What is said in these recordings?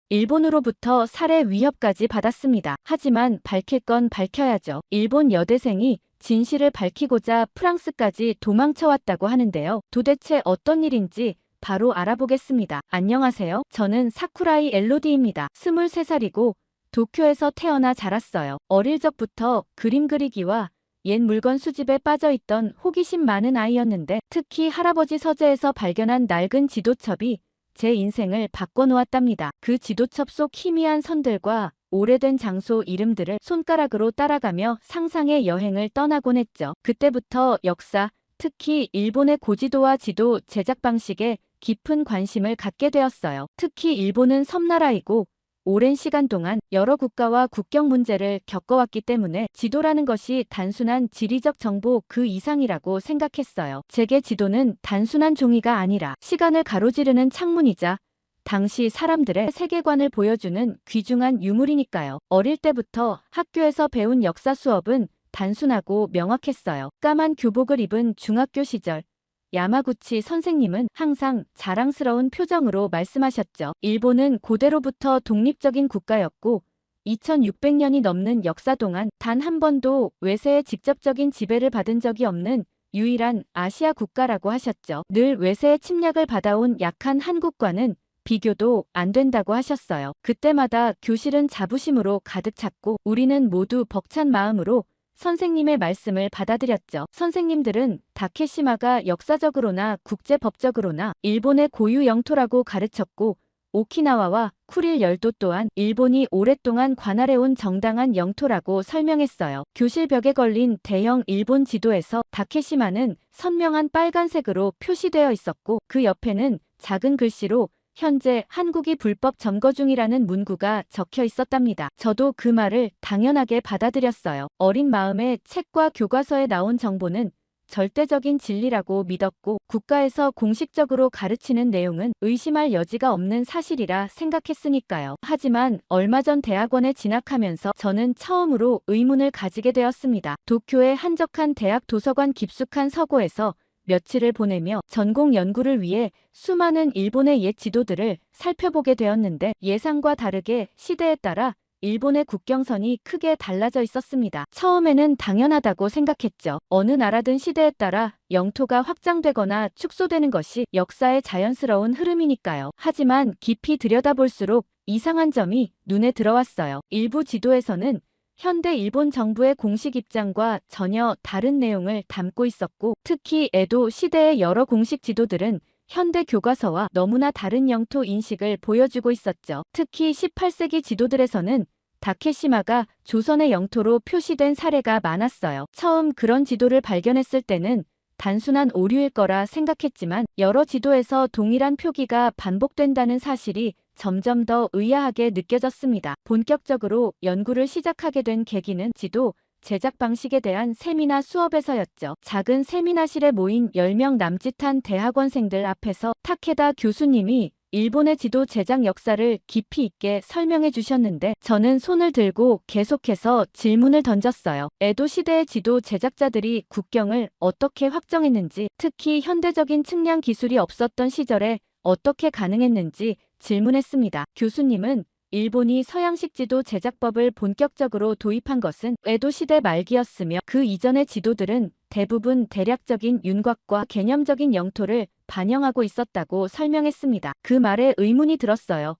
일본으로부터 살해 위협까지 받았습니다. 하지만 밝힐 건 밝혀야죠. 일본 여대생이 진실을 밝히고자 프랑스까지 도망쳐왔다고 하는데요. 도대체 어떤 일인지 바로 알아보겠습니다. 안녕하세요. 저는 사쿠라이 엘로디입니다. 23살이고 도쿄에서 태어나 자랐어요. 어릴 적부터 그림 그리기와 옛 물건 수집에 빠져있던 호기심 많은 아이였는데 특히 할아버지 서재에서 발견한 낡은 지도첩이 제 인생을 바꿔놓았답니다. 그 지도첩 속 희미한 선들과 오래된 장소 이름들을 손가락으로 따라가며 상상의 여행을 떠나곤 했죠. 그때부터 역사, 특히 일본의 고지도와 지도 제작 방식에 깊은 관심을 갖게 되었어요. 특히 일본은 섬나라이고 오랜 시간 동안 여러 국가와 국경 문제를 겪어왔기 때문에 지도라는 것이 단순한 지리적 정보 그 이상이라고 생각했어요. 제게 지도는 단순한 종이가 아니라 시간을 가로지르는 창문이자 당시 사람들의 세계관을 보여주는 귀중한 유물이니까요. 어릴 때부터 학교에서 배운 역사 수업은 단순하고 명확했어요. 까만 교복을 입은 중학교 시절 야마구치 선생님은 항상 자랑스러운 표정으로 말씀하셨죠. 일본은 고대로부터 독립적인 국가였고 2600년이 넘는 역사 동안 단 한 번도 외세의 직접적인 지배를 받은 적이 없는 유일한 아시아 국가라고 하셨죠. 늘 외세의 침략을 받아온 약한 한국과는 비교도 안 된다고 하셨어요. 그때마다 교실은 자부심으로 가득 찼고 우리는 모두 벅찬 마음으로 선생님의 말씀을 받아들였죠. 선생님들은 다케시마가 역사적으로나 국제법적으로나 일본의 고유 영토라고 가르쳤고 오키나와와 쿠릴 열도 또한 일본이 오랫동안 관할해온 정당한 영토라고 설명했어요. 교실 벽에 걸린 대형 일본 지도에서 다케시마는 선명한 빨간색으로 표시되어 있었고 그 옆에는 작은 글씨로 현재 한국이 불법 점거 중이라는 문구가 적혀 있었답니다. 저도 그 말을 당연하게 받아들였어요. 어린 마음에 책과 교과서에 나온 정보는 절대적인 진리라고 믿었고 국가에서 공식적으로 가르치는 내용은 의심할 여지가 없는 사실이라 생각했으니까요. 하지만 얼마 전 대학원에 진학하면서 저는 처음으로 의문을 가지게 되었습니다. 도쿄의 한적한 대학 도서관 깊숙한 서고에서 며칠을 보내며 전공 연구를 위해 수많은 일본의 옛 지도들을 살펴보게 되었는데 예상과 다르게 시대에 따라 일본의 국경선이 크게 달라져 있었습니다. 처음에는 당연하다고 생각했죠. 어느 나라든 시대에 따라 영토가 확장되거나 축소되는 것이 역사의 자연스러운 흐름이니까요. 하지만 깊이 들여다볼수록 이상한 점이 눈에 들어왔어요. 일부 지도에서는 현대 일본 정부의 공식 입장과 전혀 다른 내용을 담고 있었고 특히 에도 시대의 여러 공식 지도들은 현대 교과서와 너무나 다른 영토 인식을 보여주고 있었죠. 특히 18세기 지도들에서는 다케시마가 조선의 영토로 표시된 사례가 많았어요. 처음 그런 지도를 발견했을 때는 단순한 오류일 거라 생각했지만 여러 지도에서 동일한 표기가 반복된다는 사실이 점점 더 의아하게 느껴졌습니다. 본격적으로 연구를 시작하게 된 계기는 지도 제작 방식에 대한 세미나 수업에서였죠. 작은 세미나실에 모인 10명 남짓한 대학원생들 앞에서 타케다 교수님이 일본의 지도 제작 역사를 깊이 있게 설명해 주셨는데 저는 손을 들고 계속해서 질문을 던졌어요. 에도 시대의 지도 제작자들이 국경을 어떻게 확정했는지, 특히 현대적인 측량 기술이 없었던 시절에 어떻게 가능했는지 질문했습니다. 교수님은 일본이 서양식 지도 제작법을 본격적으로 도입한 것은 에도 시대 말기였으며 그 이전의 지도들은 대부분 대략적인 윤곽과 개념적인 영토를 반영하고 있었다고 설명했습니다. 그 말에 의문이 들었어요.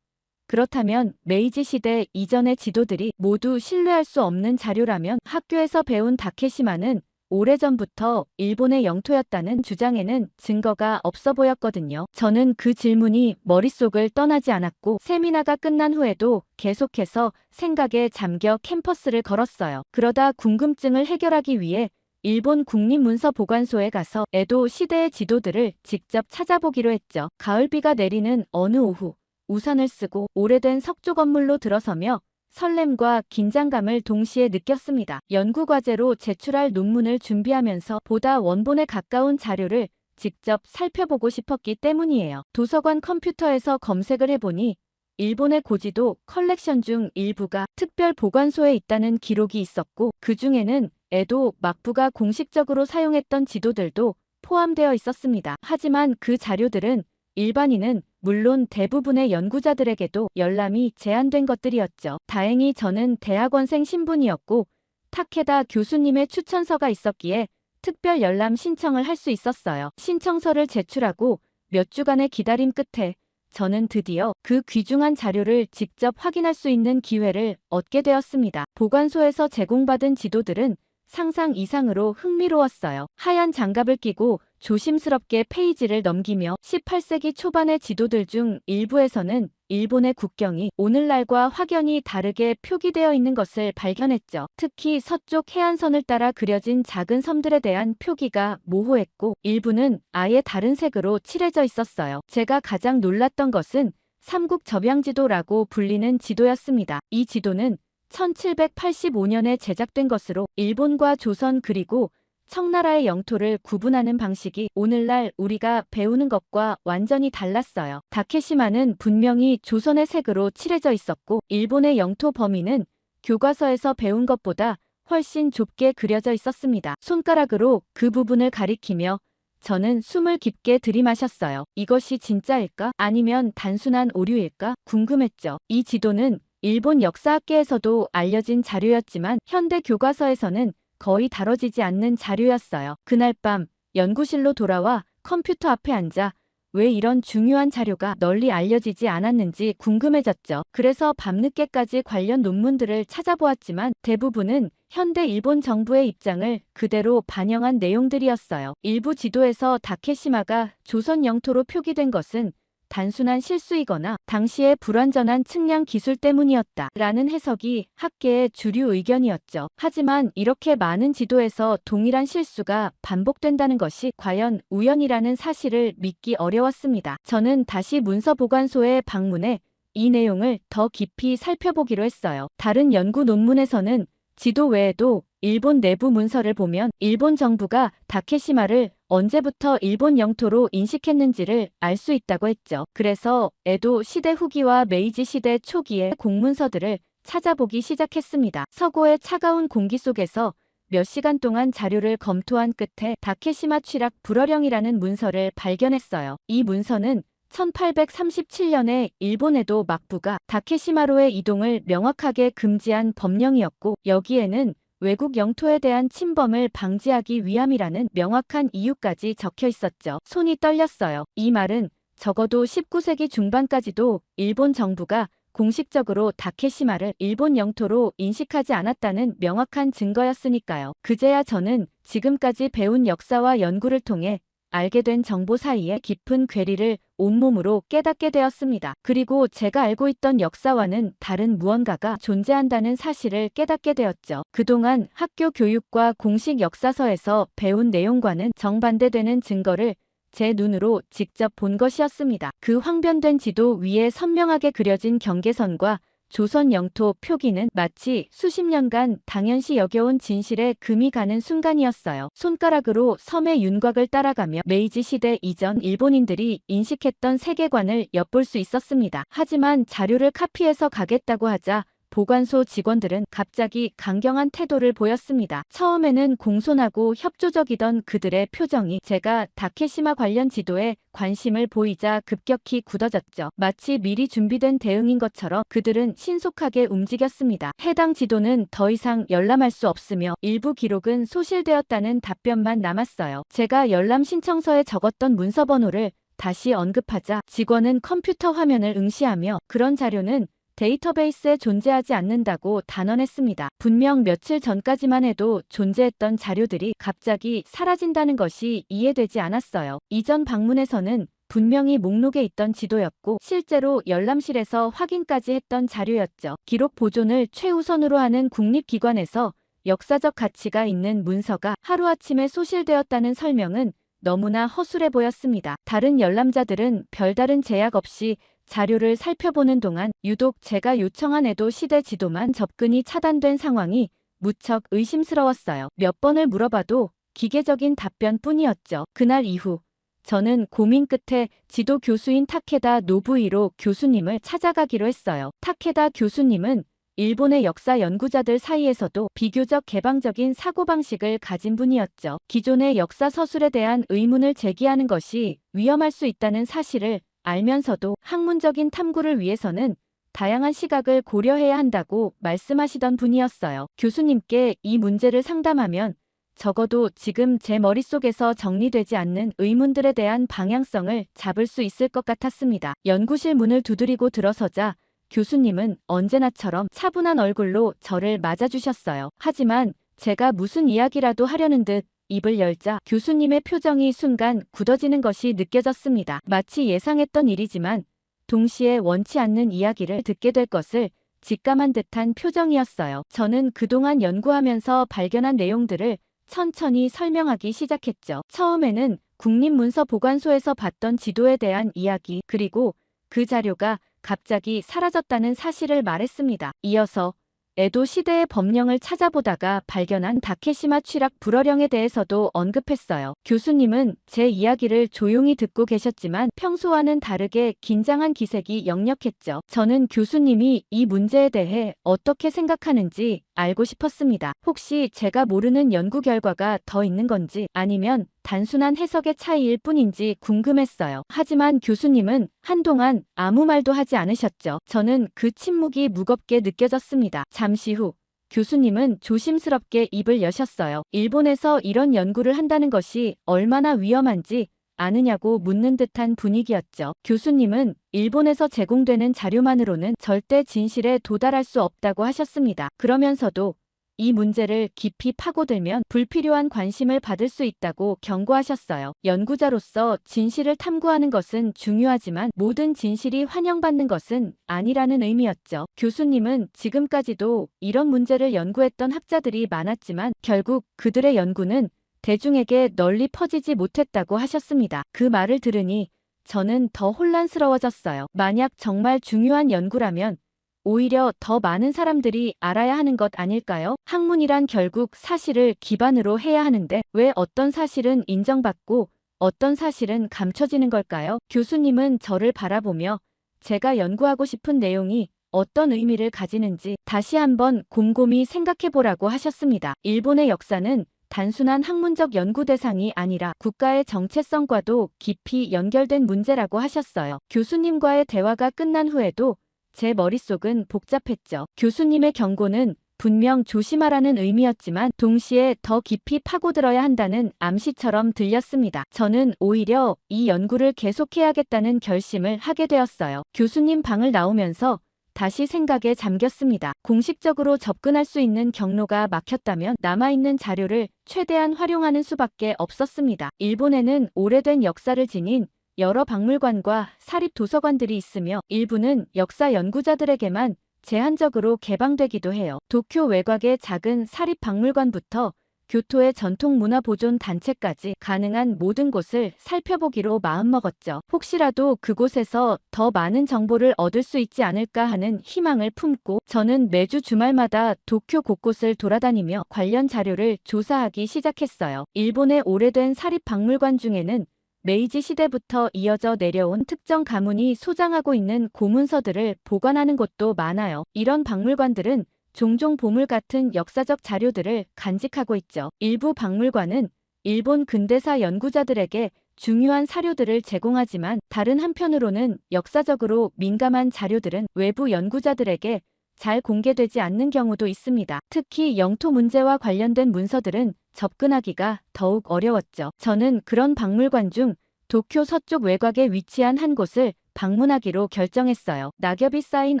그렇다면 메이지 시대 이전의 지도들이 모두 신뢰할 수 없는 자료라면 학교에서 배운 다케시마는 오래전부터 일본의 영토였다는 주장에는 증거가 없어 보였거든요. 저는 그 질문이 머릿속을 떠나지 않았고 세미나가 끝난 후에도 계속해서 생각에 잠겨 캠퍼스를 걸었어요. 그러다 궁금증을 해결하기 위해 일본 국립문서보관소에 가서 에도 시대의 지도들을 직접 찾아보기로 했죠. 가을비가 내리는 어느 오후 우산을 쓰고 오래된 석조 건물로 들어서며 설렘과 긴장감을 동시에 느꼈습니다. 연구과제로 제출할 논문을 준비하면서 보다 원본에 가까운 자료를 직접 살펴보고 싶었기 때문이에요. 도서관 컴퓨터에서 검색을 해보니 일본의 고지도 컬렉션 중 일부가 특별 보관소에 있다는 기록이 있었고 그 중에는 에도 막부가 공식적으로 사용했던 지도들도 포함되어 있었습니다. 하지만 그 자료들은 일반인은 물론 대부분의 연구자들에게도 열람이 제한된 것들이었죠. 다행히 저는 대학원생 신분이었고 타케다 교수님의 추천서가 있었기에 특별 열람 신청을 할 수 있었어요. 신청서를 제출하고 몇 주간의 기다림 끝에 저는 드디어 그 귀중한 자료를 직접 확인할 수 있는 기회를 얻게 되었습니다. 보관소에서 제공받은 지도들은 상상 이상으로 흥미로웠어요. 하얀 장갑을 끼고 조심스럽게 페이지를 넘기며 18세기 초반의 지도들 중 일부에서는 일본의 국경이 오늘날과 확연히 다르게 표기되어 있는 것을 발견했죠. 특히 서쪽 해안선을 따라 그려진 작은 섬들에 대한 표기가 모호했고 일부는 아예 다른 색으로 칠해져 있었어요. 제가 가장 놀랐던 것은 삼국접양지도라고 불리는 지도였습니다. 이 지도는 1785년에 제작된 것으로 일본과 조선 그리고 청나라의 영토를 구분하는 방식이 오늘날 우리가 배우는 것과 완전히 달랐어요. 다케시마는 분명히 조선의 색으로 칠해져 있었고 일본의 영토 범위는 교과서에서 배운 것보다 훨씬 좁게 그려져 있었습니다. 손가락으로 그 부분을 가리키며 저는 숨을 깊게 들이마셨어요. 이것이 진짜일까? 아니면 단순한 오류일까? 궁금했죠. 이 지도는 일본 역사학계에서도 알려진 자료였지만 현대 교과서에서는 거의 다뤄지지 않는 자료였어요. 그날 밤 연구실로 돌아와 컴퓨터 앞에 앉아 왜 이런 중요한 자료가 널리 알려지지 않았는지 궁금해졌죠. 그래서 밤늦게까지 관련 논문들을 찾아보았지만 대부분은 현대 일본 정부의 입장을 그대로 반영한 내용들이었어요. 일부 지도에서 다케시마가 조선 영토로 표기된 것은 단순한 실수이거나 당시의 불완전한 측량 기술 때문이었다 라는 해석이 학계의 주류 의견이었죠. 하지만 이렇게 많은 지도에서 동일한 실수가 반복된다는 것이 과연 우연이라는 사실을 믿기 어려웠습니다. 저는 다시 문서보관소에 방문해 이 내용을 더 깊이 살펴보기로 했어요. 다른 연구 논문에서는 지도 외에도 일본 내부 문서를 보면 일본 정부가 다케시마를 언제부터 일본 영토로 인식했는지를 알 수 있다고 했죠. 그래서 에도 시대 후기와 메이지 시대 초기의 공문서들을 찾아보기 시작했습니다. 서고의 차가운 공기 속에서 몇 시간 동안 자료를 검토한 끝에 다케시마 취락 불어령이라는 문서를 발견했어요. 이 문서는 1837년에 일본 에도 막부가 다케시마로의 이동을 명확하게 금지한 법령이었고 여기에는 외국 영토에 대한 침범을 방지하기 위함이라는 명확한 이유까지 적혀 있었죠. 손이 떨렸어요. 이 말은 적어도 19세기 중반까지도 일본 정부가 공식적으로 다케시마를 일본 영토로 인식하지 않았다는 명확한 증거였으니까요. 그제야 저는 지금까지 배운 역사와 연구를 통해 알게 된 정보 사이에 깊은 괴리를 온몸으로 깨닫게 되었습니다. 그리고 제가 알고 있던 역사와는 다른 무언가가 존재한다는 사실을 깨닫게 되었죠. 그동안 학교 교육과 공식 역사서에서 배운 내용과는 정반대되는 증거를 제 눈으로 직접 본 것이었습니다. 그 황변된 지도 위에 선명하게 그려진 경계선과 조선 영토 표기는 마치 수십 년간 당연시 여겨온 진실에 금이 가는 순간이었어요. 손가락으로 섬의 윤곽을 따라가며 메이지 시대 이전 일본인들이 인식했던 세계관을 엿볼 수 있었습니다. 하지만 자료를 카피해서 가겠다고 하자 보관소 직원들은 갑자기 강경한 태도를 보였습니다. 처음에는 공손하고 협조적이던 그들의 표정이 제가 다케시마 관련 지도에 관심을 보이자 급격히 굳어졌죠. 마치 미리 준비된 대응인 것처럼 그들은 신속하게 움직였습니다. 해당 지도는 더 이상 열람할 수 없으며 일부 기록은 소실되었다는 답변만 남았어요. 제가 열람 신청서에 적었던 문서 번호를 다시 언급하자 직원은 컴퓨터 화면을 응시하며 그런 자료는 데이터베이스에 존재하지 않는다고 단언했습니다. 분명 며칠 전까지만 해도 존재했던 자료들이 갑자기 사라진다는 것이 이해되지 않았어요. 이전 방문에서는 분명히 목록에 있던 지도였고 실제로 열람실에서 확인까지 했던 자료였죠. 기록 보존을 최우선으로 하는 국립기관에서 역사적 가치가 있는 문서가 하루아침에 소실되었다는 설명은 너무나 허술해 보였습니다. 다른 열람자들은 별다른 제약 없이 자료를 살펴보는 동안 유독 제가 요청한 에도 시대 지도만 접근이 차단된 상황이 무척 의심스러웠어요. 몇 번을 물어봐도 기계적인 답변뿐이었죠. 그날 이후 저는 고민 끝에 지도 교수인 타케다 노부이로 교수님을 찾아가기로 했어요. 타케다 교수님은 일본의 역사 연구자들 사이에서도 비교적 개방적인 사고방식을 가진 분이었죠. 기존의 역사 서술에 대한 의문을 제기하는 것이 위험할 수 있다는 사실을 알면서도 학문적인 탐구를 위해서는 다양한 시각을 고려해야 한다고 말씀하시던 분이었어요. 교수님께 이 문제를 상담하면 적어도 지금 제 머릿속에서 정리되지 않는 의문들에 대한 방향성을 잡을 수 있을 것 같았습니다. 연구실 문을 두드리고 들어서자 교수님은 언제나처럼 차분한 얼굴로 저를 맞아주셨어요. 하지만 제가 무슨 이야기라도 하려는 듯 입을 열자 교수님의 표정이 순간 굳어지는 것이 느껴졌습니다. 마치 예상했던 일이지만 동시에 원치 않는 이야기를 듣게 될 것을 직감한 듯한 표정이었어요. 저는 그동안 연구하면서 발견한 내용들을 천천히 설명하기 시작했죠. 처음에는 국립문서보관소에서 봤던 지도에 대한 이야기, 그리고 그 자료가 갑자기 사라졌다는 사실을 말했습니다. 이어서 에도 시대의 법령을 찾아보다가 발견한 다케시마 취락 불어령에 대해서도 언급했어요. 교수님은 제 이야기를 조용히 듣고 계셨지만 평소와는 다르게 긴장한 기색이 역력했죠. 저는 교수님이 이 문제에 대해 어떻게 생각하는지 알고 싶었습니다. 혹시 제가 모르는 연구 결과가 더 있는 건지 아니면 단순한 해석의 차이일 뿐인지 궁금했어요. 하지만 교수님은 한동안 아무 말도 하지 않으셨죠. 저는 그 침묵이 무겁게 느껴졌습니다. 잠시 후 교수님은 조심스럽게 입을 여셨어요. 일본에서 이런 연구를 한다는 것이 얼마나 위험한지 아느냐고 묻는 듯한 분위기였죠. 교수님은 일본에서 제공되는 자료만으로는 절대 진실에 도달할 수 없다고 하셨습니다. 그러면서도 이 문제를 깊이 파고들면 불필요한 관심을 받을 수 있다고 경고하셨어요. 연구자로서 진실을 탐구하는 것은 중요하지만 모든 진실이 환영받는 것은 아니라는 의미였죠. 교수님은 지금까지도 이런 문제를 연구했던 학자들이 많았지만 결국 그들의 연구는 대중에게 널리 퍼지지 못했다고 하셨습니다. 그 말을 들으니 저는 더 혼란스러워졌어요. 만약 정말 중요한 연구라면 오히려 더 많은 사람들이 알아야 하는 것 아닐까요? 학문이란 결국 사실을 기반으로 해야 하는데 왜 어떤 사실은 인정받고 어떤 사실은 감춰지는 걸까요? 교수님은 저를 바라보며 제가 연구하고 싶은 내용이 어떤 의미를 가지는지 다시 한번 곰곰이 생각해보라고 하셨습니다. 일본의 역사는 단순한 학문적 연구 대상이 아니라 국가의 정체성과도 깊이 연결된 문제라고 하셨어요. 교수님과의 대화가 끝난 후에도 제 머릿속은 복잡했죠. 교수님의 경고는 분명 조심하라는 의미였지만 동시에 더 깊이 파고들어야 한다는 암시처럼 들렸습니다. 저는 오히려 이 연구를 계속해야겠다는 결심을 하게 되었어요. 교수님 방을 나오면서 다시 생각에 잠겼습니다. 공식적으로 접근할 수 있는 경로가 막혔다면 남아있는 자료를 최대한 활용하는 수밖에 없었습니다. 일본에는 오래된 역사를 지닌 여러 박물관과 사립도서관들이 있으며 일부는 역사 연구자들에게만 제한적으로 개방되기도 해요. 도쿄 외곽의 작은 사립박물관부터 교토의 전통문화보존단체까지 가능한 모든 곳을 살펴보기로 마음먹었죠. 혹시라도 그곳에서 더 많은 정보를 얻을 수 있지 않을까 하는 희망을 품고 저는 매주 주말마다 도쿄 곳곳을 돌아다니며 관련 자료를 조사하기 시작했어요. 일본의 오래된 사립박물관 중에는 메이지 시대부터 이어져 내려온 특정 가문이 소장하고 있는 고문서들을 보관하는 곳도 많아요. 이런 박물관들은 종종 보물 같은 역사적 자료들을 간직하고 있죠. 일부 박물관은 일본 근대사 연구자들에게 중요한 사료들을 제공하지만 다른 한편으로는 역사적으로 민감한 자료들은 외부 연구자들에게 잘 공개되지 않는 경우도 있습니다. 특히 영토 문제와 관련된 문서들은 접근하기가 더욱 어려웠죠. 저는 그런 박물관 중 도쿄 서쪽 외곽에 위치한 한 곳을 방문하기로 결정했어요. 낙엽이 쌓인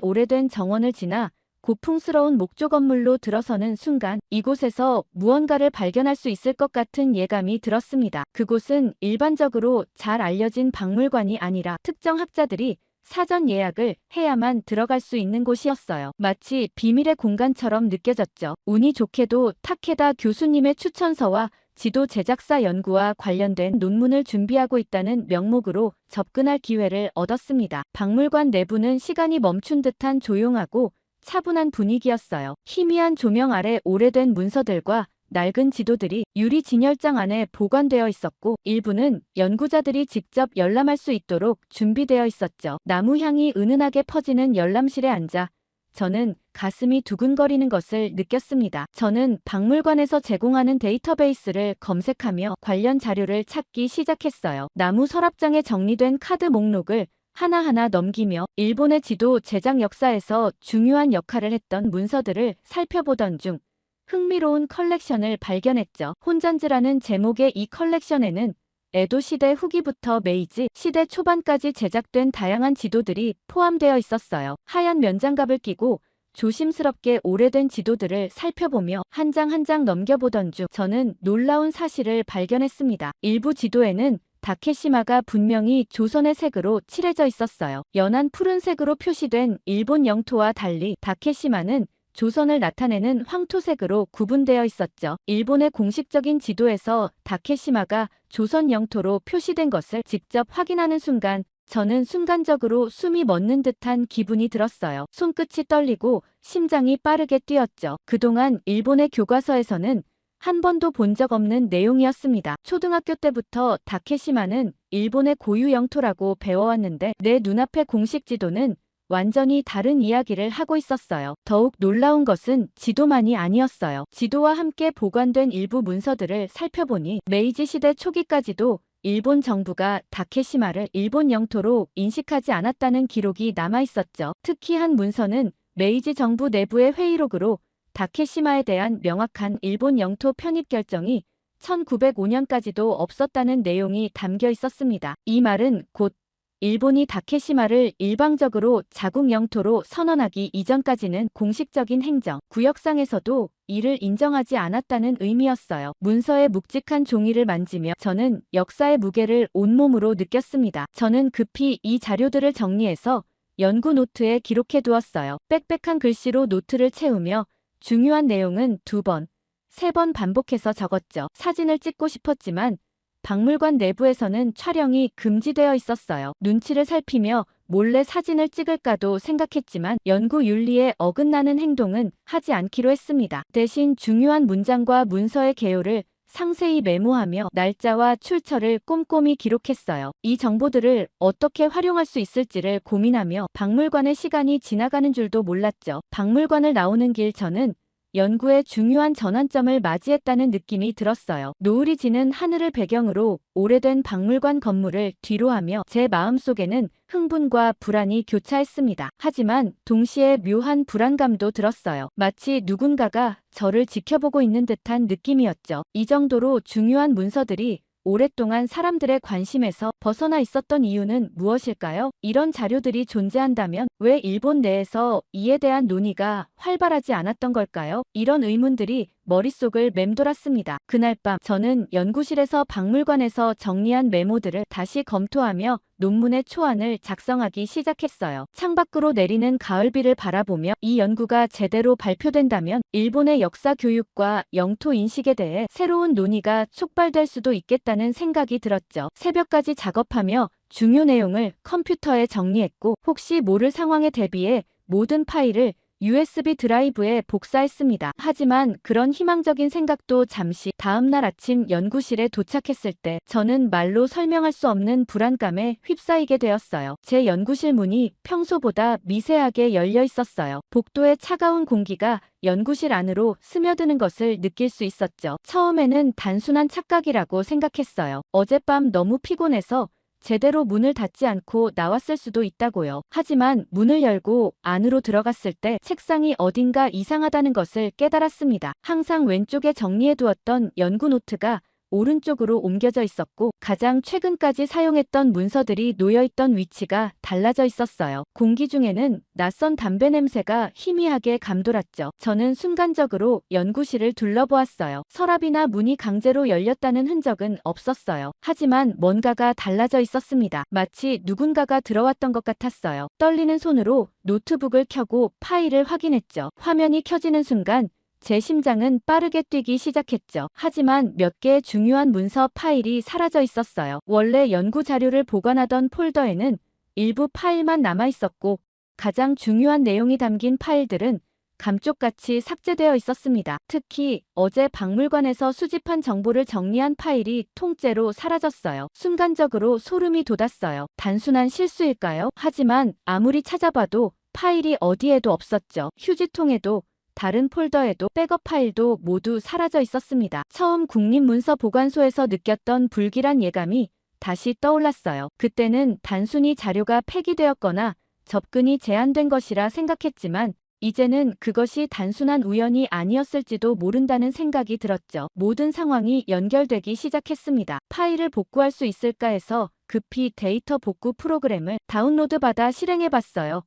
오래된 정원을 지나 고풍스러운 목조 건물로 들어서는 순간 이곳에서 무언가를 발견할 수 있을 것 같은 예감이 들었습니다. 그곳은 일반적으로 잘 알려진 박물관이 아니라 특정 학자들이 사전 예약을 해야만 들어갈 수 있는 곳이었어요. 마치 비밀의 공간처럼 느껴졌죠. 운이 좋게도 타케다 교수님의 추천서와 지도 제작사 연구와 관련된 논문을 준비하고 있다는 명목으로 접근할 기회를 얻었습니다. 박물관 내부는 시간이 멈춘 듯한 조용하고 차분한 분위기였어요. 희미한 조명 아래 오래된 문서들과 낡은 지도들이 유리 진열장 안에 보관되어 있었고 일부는 연구자들이 직접 열람할 수 있도록 준비되어 있었죠. 나무 향이 은은하게 퍼지는 열람실에 앉아 저는 가슴이 두근거리는 것을 느꼈습니다. 저는 박물관에서 제공하는 데이터베이스를 검색하며 관련 자료를 찾기 시작했어요. 나무 서랍장에 정리된 카드 목록을 하나하나 넘기며 일본의 지도 제작 역사에서 중요한 역할을 했던 문서들을 살펴보던 중 흥미로운 컬렉션을 발견했죠. 혼전지라는 제목의 이 컬렉션에는 에도 시대 후기부터 메이지 시대 초반까지 제작된 다양한 지도들이 포함되어 있었어요. 하얀 면장갑을 끼고 조심스럽게 오래된 지도들을 살펴보며 한 장 한 장 넘겨보던 중 저는 놀라운 사실을 발견했습니다. 일부 지도에는 다케시마가 분명히 조선의 색으로 칠해져 있었어요. 연한 푸른색으로 표시된 일본 영토와 달리 다케시마는 조선을 나타내는 황토색으로 구분되어 있었죠. 일본의 공식적인 지도에서 다케시마가 조선 영토로 표시된 것을 직접 확인하는 순간 저는 순간적으로 숨이 멎는 듯한 기분이 들었어요. 손끝이 떨리고 심장이 빠르게 뛰었죠. 그동안 일본의 교과서에서는 한 번도 본 적 없는 내용이었습니다. 초등학교 때부터 다케시마는 일본의 고유 영토라고 배워왔는데 내 눈앞의 공식 지도는 완전히 다른 이야기를 하고 있었어요. 더욱 놀라운 것은 지도만이 아니었어요. 지도와 함께 보관된 일부 문서들을 살펴보니 메이지 시대 초기까지도 일본 정부가 다케시마를 일본 영토로 인식하지 않았다는 기록이 남아있었죠. 특히 한 문서는 메이지 정부 내부의 회의록으로 다케시마에 대한 명확한 일본 영토 편입 결정이 1905년까지도 없었다는 내용이 담겨 있었습니다. 이 말은 곧 일본이 다케시마를 일방적으로 자국 영토로 선언하기 이전까지는 공식적인 행정, 구역상에서도 이를 인정하지 않았다는 의미였어요. 문서의 묵직한 종이를 만지며 저는 역사의 무게를 온몸으로 느꼈습니다. 저는 급히 이 자료들을 정리해서 연구 노트에 기록해 두었어요. 빽빽한 글씨로 노트를 채우며 중요한 내용은 2번, 3번 반복해서 적었죠. 사진을 찍고 싶었지만 박물관 내부에서는 촬영이 금지되어 있었어요. 눈치를 살피며 몰래 사진을 찍을까도 생각했지만 연구 윤리에 어긋나는 행동은 하지 않기로 했습니다. 대신 중요한 문장과 문서의 개요를 상세히 메모하며 날짜와 출처를 꼼꼼히 기록했어요. 이 정보들을 어떻게 활용할 수 있을지를 고민하며 박물관의 시간이 지나가는 줄도 몰랐죠. 박물관을 나오는 길 저는 연구의 중요한 전환점을 맞이했다는 느낌이 들었어요. 노을이 지는 하늘을 배경으로 오래된 박물관 건물을 뒤로하며 제 마음속에는 흥분과 불안이 교차했습니다. 하지만 동시에 묘한 불안감도 들었어요. 마치 누군가가 저를 지켜보고 있는 듯한 느낌이었죠. 이 정도로 중요한 문서들이 오랫동안 사람들의 관심에서 벗어나 있었던 이유는 무엇일까요? 이런 자료들이 존재한다면 왜 일본 내에서 이에 대한 논의가 활발하지 않았던 걸까요? 이런 의문들이 머릿속을 맴돌았습니다. 그날 밤 저는 연구실에서 박물관에서 정리한 메모들을 다시 검토하며 논문의 초안을 작성하기 시작했어요. 창밖으로 내리는 가을비를 바라보며 이 연구가 제대로 발표된다면 일본의 역사 교육과 영토 인식에 대해 새로운 논의가 촉발될 수도 있겠다는 생각이 들었죠. 새벽까지 작업하며 중요 내용을 컴퓨터에 정리했고 혹시 모를 상황에 대비해 모든 파일을 USB 드라이브에 복사했습니다. 하지만 그런 희망적인 생각도 잠시 다음날 아침 연구실에 도착했을 때 저는 말로 설명할 수 없는 불안감에 휩싸이게 되었어요. 제 연구실 문이 평소보다 미세하게 열려 있었어요. 복도의 차가운 공기가 연구실 안으로 스며드는 것을 느낄 수 있었죠. 처음에는 단순한 착각이라고 생각했어요. 어젯밤 너무 피곤해서 제대로 문을 닫지 않고 나왔을 수도 있다고요. 하지만 문을 열고 안으로 들어갔을 때 책상이 어딘가 이상하다는 것을 깨달았습니다. 항상 왼쪽에 정리해두었던 연구 노트가 오른쪽으로 옮겨져 있었고 가장 최근까지 사용했던 문서들이 놓여있던 위치가 달라져 있었어요. 공기 중에는 낯선 담배 냄새가 희미하게 감돌았죠. 저는 순간적으로 연구실을 둘러보았어요. 서랍이나 문이 강제로 열렸다는 흔적은 없었어요. 하지만 뭔가가 달라져 있었습니다. 마치 누군가가 들어왔던 것 같았어요. 떨리는 손으로 노트북을 켜고 파일을 확인했죠. 화면이 켜지는 순간 제 심장은 빠르게 뛰기 시작했죠. 하지만 몇 개의 중요한 문서 파일이 사라져 있었어요. 원래 연구 자료를 보관하던 폴더에는 일부 파일만 남아 있었고 가장 중요한 내용이 담긴 파일들은 감쪽같이 삭제되어 있었습니다. 특히 어제 박물관에서 수집한 정보를 정리한 파일이 통째로 사라졌어요. 순간적으로 소름이 돋았어요. 단순한 실수일까요? 하지만 아무리 찾아봐도 파일이 어디에도 없었죠. 휴지통에도 다른 폴더에도 백업 파일도 모두 사라져 있었습니다. 처음 국립문서보관소에서 느꼈던 불길한 예감이 다시 떠올랐어요. 그때는 단순히 자료가 폐기되었거나 접근이 제한된 것이라 생각했지만 이제는 그것이 단순한 우연이 아니었을지도 모른다는 생각이 들었죠. 모든 상황이 연결되기 시작했습니다. 파일을 복구할 수 있을까 해서 급히 데이터 복구 프로그램을 다운로드받아 실행해봤어요.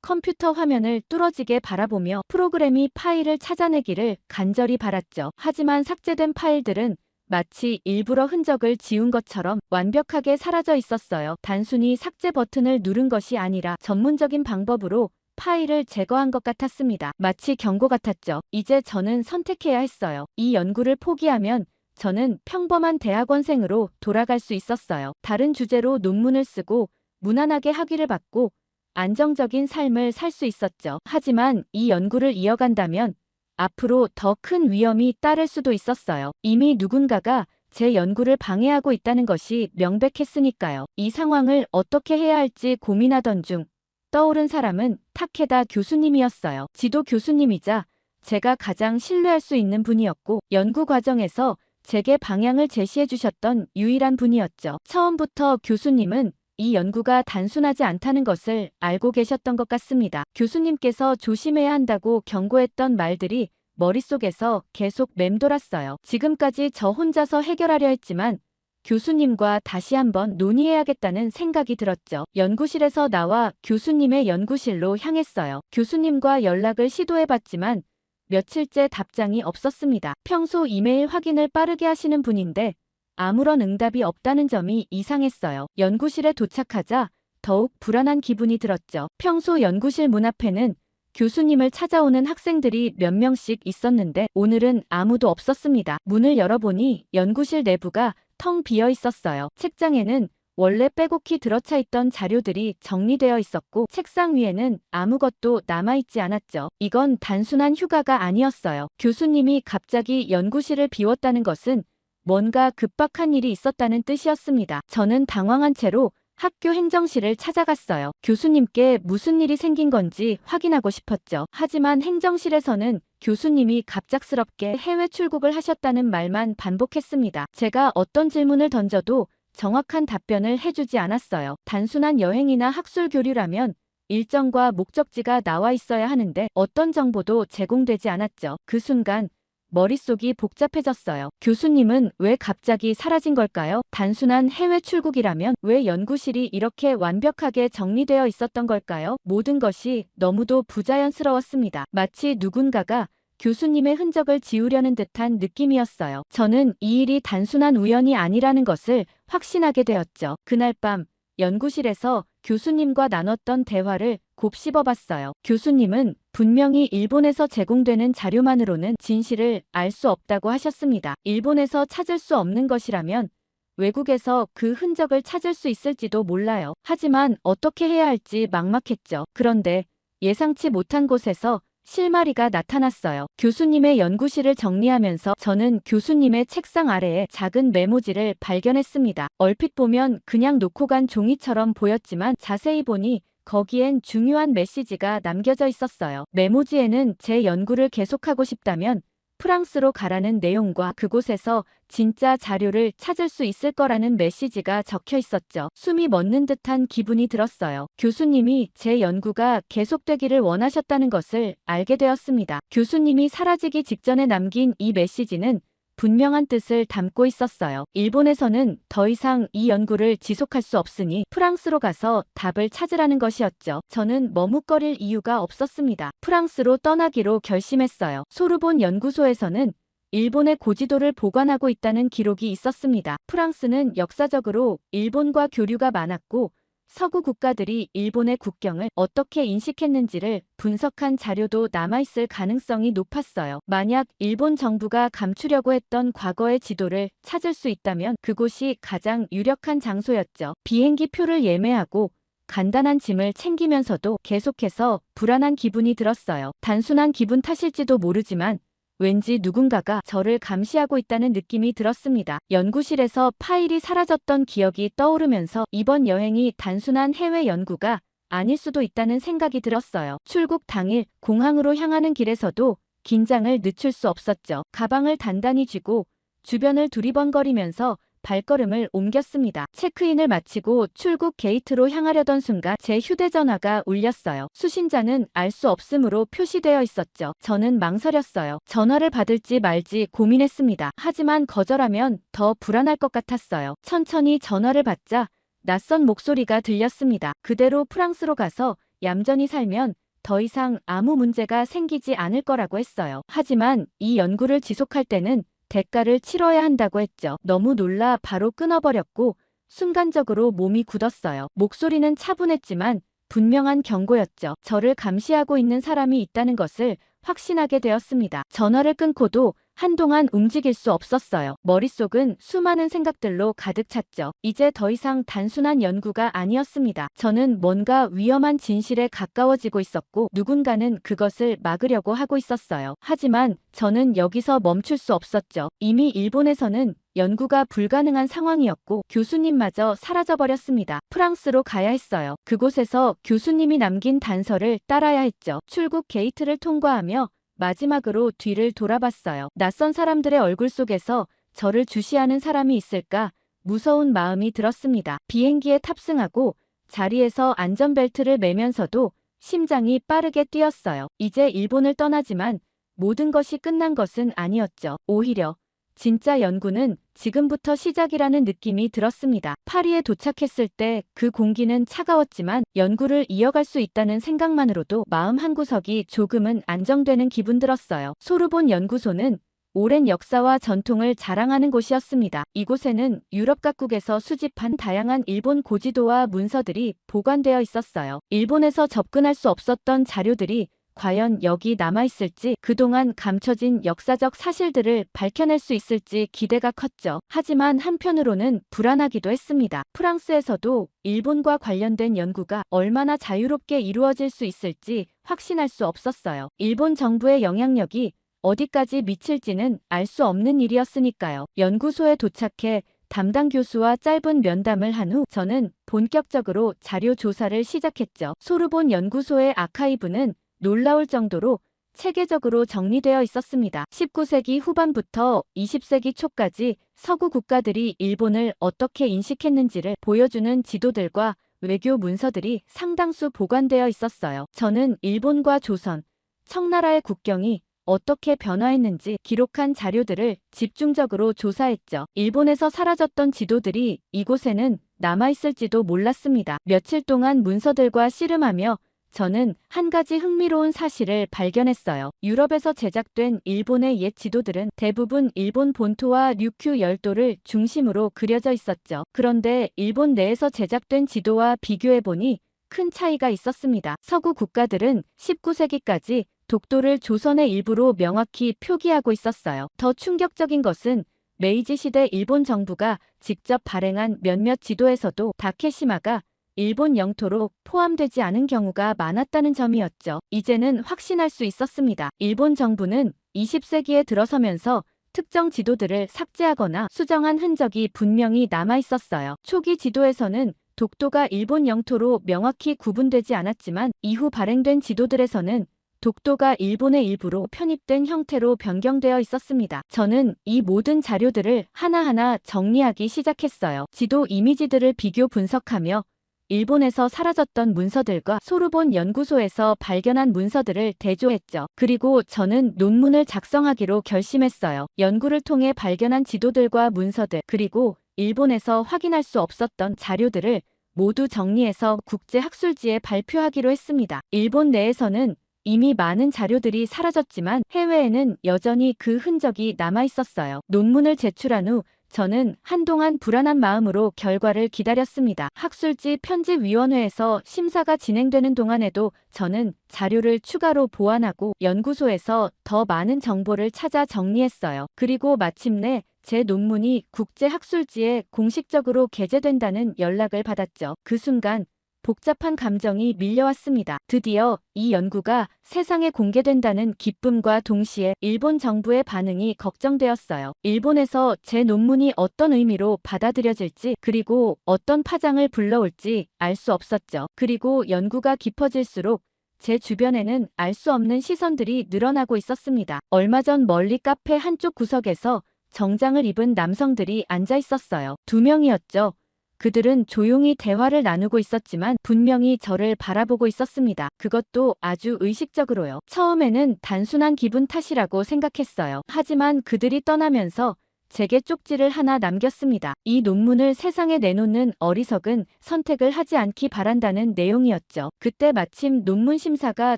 컴퓨터 화면을 뚫어지게 바라보며 프로그램이 파일을 찾아내기를 간절히 바랐죠. 하지만 삭제된 파일들은 마치 일부러 흔적을 지운 것처럼 완벽하게 사라져 있었어요. 단순히 삭제 버튼을 누른 것이 아니라 전문적인 방법으로 파일을 제거한 것 같았습니다. 마치 경고 같았죠. 이제 저는 선택해야 했어요. 이 연구를 포기하면 저는 평범한 대학원생으로 돌아갈 수 있었어요. 다른 주제로 논문을 쓰고 무난하게 학위를 받고 안정적인 삶을 살 수 있었죠. 하지만 이 연구를 이어간다면 앞으로 더 큰 위험이 따를 수도 있었어요. 이미 누군가가 제 연구를 방해하고 있다는 것이 명백했으니까요. 이 상황을 어떻게 해야 할지 고민하던 중 떠오른 사람은 타케다 교수님이었어요. 지도 교수님이자 제가 가장 신뢰할 수 있는 분이었고 연구 과정에서 제게 방향을 제시해 주셨던 유일한 분이었죠. 처음부터 교수님은 이 연구가 단순하지 않다는 것을 알고 계셨던 것 같습니다. 교수님께서 조심해야 한다고 경고했던 말들이 머릿속에서 계속 맴돌았어요. 지금까지 저 혼자서 해결하려 했지만 교수님과 다시 한번 논의해야겠다는 생각이 들었죠. 연구실에서 나와 교수님의 연구실로 향했어요. 교수님과 연락을 시도해봤지만 며칠째 답장이 없었습니다. 평소 이메일 확인을 빠르게 하시는 분인데 아무런 응답이 없다는 점이 이상했어요. 연구실에 도착하자 더욱 불안한 기분이 들었죠. 평소 연구실 문 앞에는 교수님을 찾아오는 학생들이 몇 명씩 있었는데 오늘은 아무도 없었습니다. 문을 열어보니 연구실 내부가 텅 비어 있었어요. 책장에는 원래 빼곡히 들어차 있던 자료들이 정리되어 있었고 책상 위에는 아무것도 남아있지 않았죠. 이건 단순한 휴가가 아니었어요. 교수님이 갑자기 연구실을 비웠다는 것은 뭔가 급박한 일이 있었다는 뜻이었습니다. 저는 당황한 채로 학교 행정실을 찾아갔어요. 교수님께 무슨 일이 생긴 건지 확인하고 싶었죠. 하지만 행정실에서는 교수님이 갑작스럽게 해외 출국을 하셨다는 말만 반복했습니다. 제가 어떤 질문을 던져도 정확한 답변을 해주지 않았어요. 단순한 여행이나 학술 교류라면 일정과 목적지가 나와 있어야 하는데 어떤 정보도 제공되지 않았죠. 그 순간 머릿속이 복잡해졌어요. 교수님은 왜 갑자기 사라진 걸까요? 단순한 해외 출국이라면 왜 연구실이 이렇게 완벽하게 정리되어 있었던 걸까요? 모든 것이 너무도 부자연스러웠습니다. 마치 누군가가 교수님의 흔적을 지우려는 듯한 느낌이었어요. 저는 이 일이 단순한 우연이 아니라는 것을 확신하게 되었죠. 그날 밤 연구실에서 교수님과 나눴던 대화를 곱씹어봤어요. 교수님은 분명히 일본에서 제공되는 자료만으로는 진실을 알 수 없다고 하셨습니다. 일본에서 찾을 수 없는 것이라면 외국에서 그 흔적을 찾을 수 있을지도 몰라요. 하지만 어떻게 해야 할지 막막했죠. 그런데 예상치 못한 곳에서 실마리가 나타났어요. 교수님의 연구실을 정리하면서 저는 교수님의 책상 아래에 작은 메모지를 발견했습니다. 얼핏 보면 그냥 놓고 간 종이처럼 보였지만 자세히 보니 거기엔 중요한 메시지가 남겨져 있었어요. 메모지에는 제 연구를 계속하고 싶다면 프랑스로 가라는 내용과 그곳에서 진짜 자료를 찾을 수 있을 거라는 메시지가 적혀 있었죠. 숨이 멎는 듯한 기분이 들었어요. 교수님이 제 연구가 계속되기를 원하셨다는 것을 알게 되었습니다. 교수님이 사라지기 직전에 남긴 이 메시지는 분명한 뜻을 담고 있었어요. 일본에서는 더 이상 이 연구를 지속할 수 없으니 프랑스로 가서 답을 찾으라는 것이었죠. 저는 머뭇거릴 이유가 없었습니다. 프랑스로 떠나기로 결심했어요. 소르본 연구소에서는 일본의 고지도를 보관하고 있다는 기록이 있었습니다. 프랑스는 역사적으로 일본과 교류가 많았고 서구 국가들이 일본의 국경을 어떻게 인식했는지를 분석한 자료도 남아있을 가능성이 높았어요. 만약 일본 정부가 감추려고 했던 과거의 지도를 찾을 수 있다면 그곳이 가장 유력한 장소였죠. 비행기 표를 예매하고 간단한 짐을 챙기면서도 계속해서 불안한 기분이 들었어요. 단순한 기분 탓일지도 모르지만 왠지 누군가가 저를 감시하고 있다는 느낌이 들었습니다. 연구실에서 파일이 사라졌던 기억이 떠오르면서 이번 여행이 단순한 해외 연구가 아닐 수도 있다는 생각이 들었어요. 출국 당일 공항으로 향하는 길에서도 긴장을 늦출 수 없었죠. 가방을 단단히 쥐고 주변을 두리번거리면서 발걸음을 옮겼습니다. 체크인을 마치고 출국 게이트로 향하려던 순간 제 휴대전화가 울렸어요. 수신자는 알 수 없음으로 표시되어 있었죠. 저는 망설였어요. 전화를 받을지 말지 고민했습니다. 하지만 거절하면 더 불안할 것 같았어요. 천천히 전화를 받자 낯선 목소리가 들렸습니다. 그대로 프랑스로 가서 얌전히 살면 더 이상 아무 문제가 생기지 않을 거라고 했어요. 하지만 이 연구를 지속할 때는 대가를 치러야 한다고 했죠. 너무 놀라 바로 끊어버렸고 순간적으로 몸이 굳었어요. 목소리는 차분했지만 분명한 경고였죠. 저를 감시하고 있는 사람이 있다는 것을 확신하게 되었습니다. 전화를 끊고도 한동안 움직일 수 없었어요. 머릿속은 수많은 생각들로 가득 찼죠. 이제 더 이상 단순한 연구가 아니었습니다. 저는 뭔가 위험한 진실에 가까워지고 있었고 누군가는 그것을 막으려고 하고 있었어요. 하지만 저는 여기서 멈출 수 없었죠. 이미 일본에서는 연구가 불가능한 상황이었고 교수님마저 사라져버렸습니다. 프랑스로 가야 했어요. 그곳에서 교수님이 남긴 단서를 따라야 했죠. 출국 게이트를 통과하며 마지막으로 뒤를 돌아봤어요. 낯선 사람들의 얼굴 속에서 저를 주시하는 사람이 있을까 무서운 마음이 들었습니다. 비행기에 탑승하고 자리에서 안전벨트를 매면서도 심장이 빠르게 뛰었어요. 이제 일본을 떠나지만 모든 것이 끝난 것은 아니었죠. 오히려 진짜 연구는 지금부터 시작이라는 느낌이 들었습니다. 파리에 도착했을 때 그 공기는 차가웠지만 연구를 이어갈 수 있다는 생각만으로도 마음 한구석이 조금은 안정되는 기분 들었어요. 소르본 연구소는 오랜 역사와 전통을 자랑하는 곳이었습니다. 이곳에는 유럽 각국에서 수집한 다양한 일본 고지도와 문서들이 보관되어 있었어요. 일본에서 접근할 수 없었던 자료들이 과연 여기 남아있을지, 그동안 감춰진 역사적 사실들을 밝혀낼 수 있을지 기대가 컸죠. 하지만 한편으로는 불안하기도 했습니다. 프랑스에서도 일본과 관련된 연구가 얼마나 자유롭게 이루어질 수 있을지 확신할 수 없었어요. 일본 정부의 영향력이 어디까지 미칠지는 알 수 없는 일이었으니까요. 연구소에 도착해 담당 교수와 짧은 면담을 한 후 저는 본격적으로 자료 조사를 시작했죠. 소르본 연구소의 아카이브는 놀라울 정도로 체계적으로 정리되어 있었습니다. 19세기 후반부터 20세기 초까지 서구 국가들이 일본을 어떻게 인식했는지를 보여주는 지도들과 외교 문서들이 상당수 보관되어 있었어요. 저는 일본과 조선, 청나라의 국경이 어떻게 변화했는지 기록한 자료들을 집중적으로 조사했죠. 일본에서 사라졌던 지도들이 이곳에는 남아있을지도 몰랐습니다. 며칠 동안 문서들과 씨름하며 저는 한 가지 흥미로운 사실을 발견했어요. 유럽에서 제작된 일본의 옛 지도들은 대부분 일본 본토와 류큐 열도를 중심으로 그려져 있었죠. 그런데 일본 내에서 제작된 지도와 비교해보니 큰 차이가 있었습니다. 서구 국가들은 19세기까지 독도를 조선의 일부로 명확히 표기하고 있었어요. 더 충격적인 것은 메이지 시대 일본 정부가 직접 발행한 몇몇 지도에서도 다케시마가 일본 영토로 포함되지 않은 경우가 많았다는 점이었죠. 이제는 확신할 수 있었습니다. 일본 정부는 20세기에 들어서면서 특정 지도들을 삭제하거나 수정한 흔적이 분명히 남아 있었어요. 초기 지도에서는 독도가 일본 영토로 명확히 구분되지 않았지만 이후 발행된 지도들에서는 독도가 일본의 일부로 편입된 형태로 변경되어 있었습니다. 저는 이 모든 자료들을 하나하나 정리하기 시작했어요. 지도 이미지들을 비교 분석하며 일본에서 사라졌던 문서들과 소르본 연구소에서 발견한 문서들을 대조했죠. 그리고 저는 논문을 작성하기로 결심했어요. 연구를 통해 발견한 지도들과 문서들, 그리고 일본에서 확인할 수 없었던 자료들을 모두 정리해서 국제학술지에 발표하기로 했습니다. 일본 내에서는 이미 많은 자료들이 사라졌지만 해외에는 여전히 그 흔적이 남아 있었어요. 논문을 제출한 후 저는 한동안 불안한 마음으로 결과를 기다렸습니다. 학술지 편집위원회에서 심사가 진행되는 동안에도 저는 자료를 추가로 보완하고 연구소에서 더 많은 정보를 찾아 정리했어요. 그리고 마침내 제 논문이 국제학술지에 공식적으로 게재된다는 연락을 받았죠. 그 순간 복잡한 감정이 밀려왔습니다. 드디어 이 연구가 세상에 공개된다는 기쁨과 동시에 일본 정부의 반응이 걱정되었어요. 일본에서 제 논문이 어떤 의미로 받아들여질지 그리고 어떤 파장을 불러올지 알 수 없었죠. 그리고 연구가 깊어질수록 제 주변에는 알 수 없는 시선들이 늘어나고 있었습니다. 얼마 전 멀리 카페 한쪽 구석에서 정장을 입은 남성들이 앉아 있었어요. 2명이었죠. 그들은 조용히 대화를 나누고 있었지만 분명히 저를 바라보고 있었습니다. 그것도 아주 의식적으로요. 처음에는 단순한 기분 탓이라고 생각했어요. 하지만 그들이 떠나면서 제게 쪽지를 하나 남겼습니다. 이 논문을 세상에 내놓는 어리석은 선택을 하지 않기 바란다는 내용이었죠. 그때 마침 논문 심사가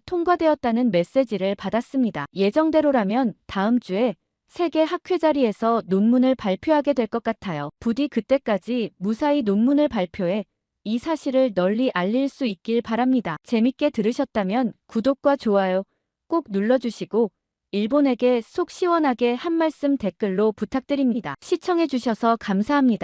통과되었다는 메시지를 받았습니다. 예정대로라면 다음 주에 세계 학회 자리에서 논문을 발표하게 될 것 같아요. 부디 그때까지 무사히 논문을 발표해 이 사실을 널리 알릴 수 있길 바랍니다. 재밌게 들으셨다면 구독과 좋아요 꼭 눌러주시고 일본에게 속 시원하게 한 말씀 댓글로 부탁드립니다. 시청해주셔서 감사합니다.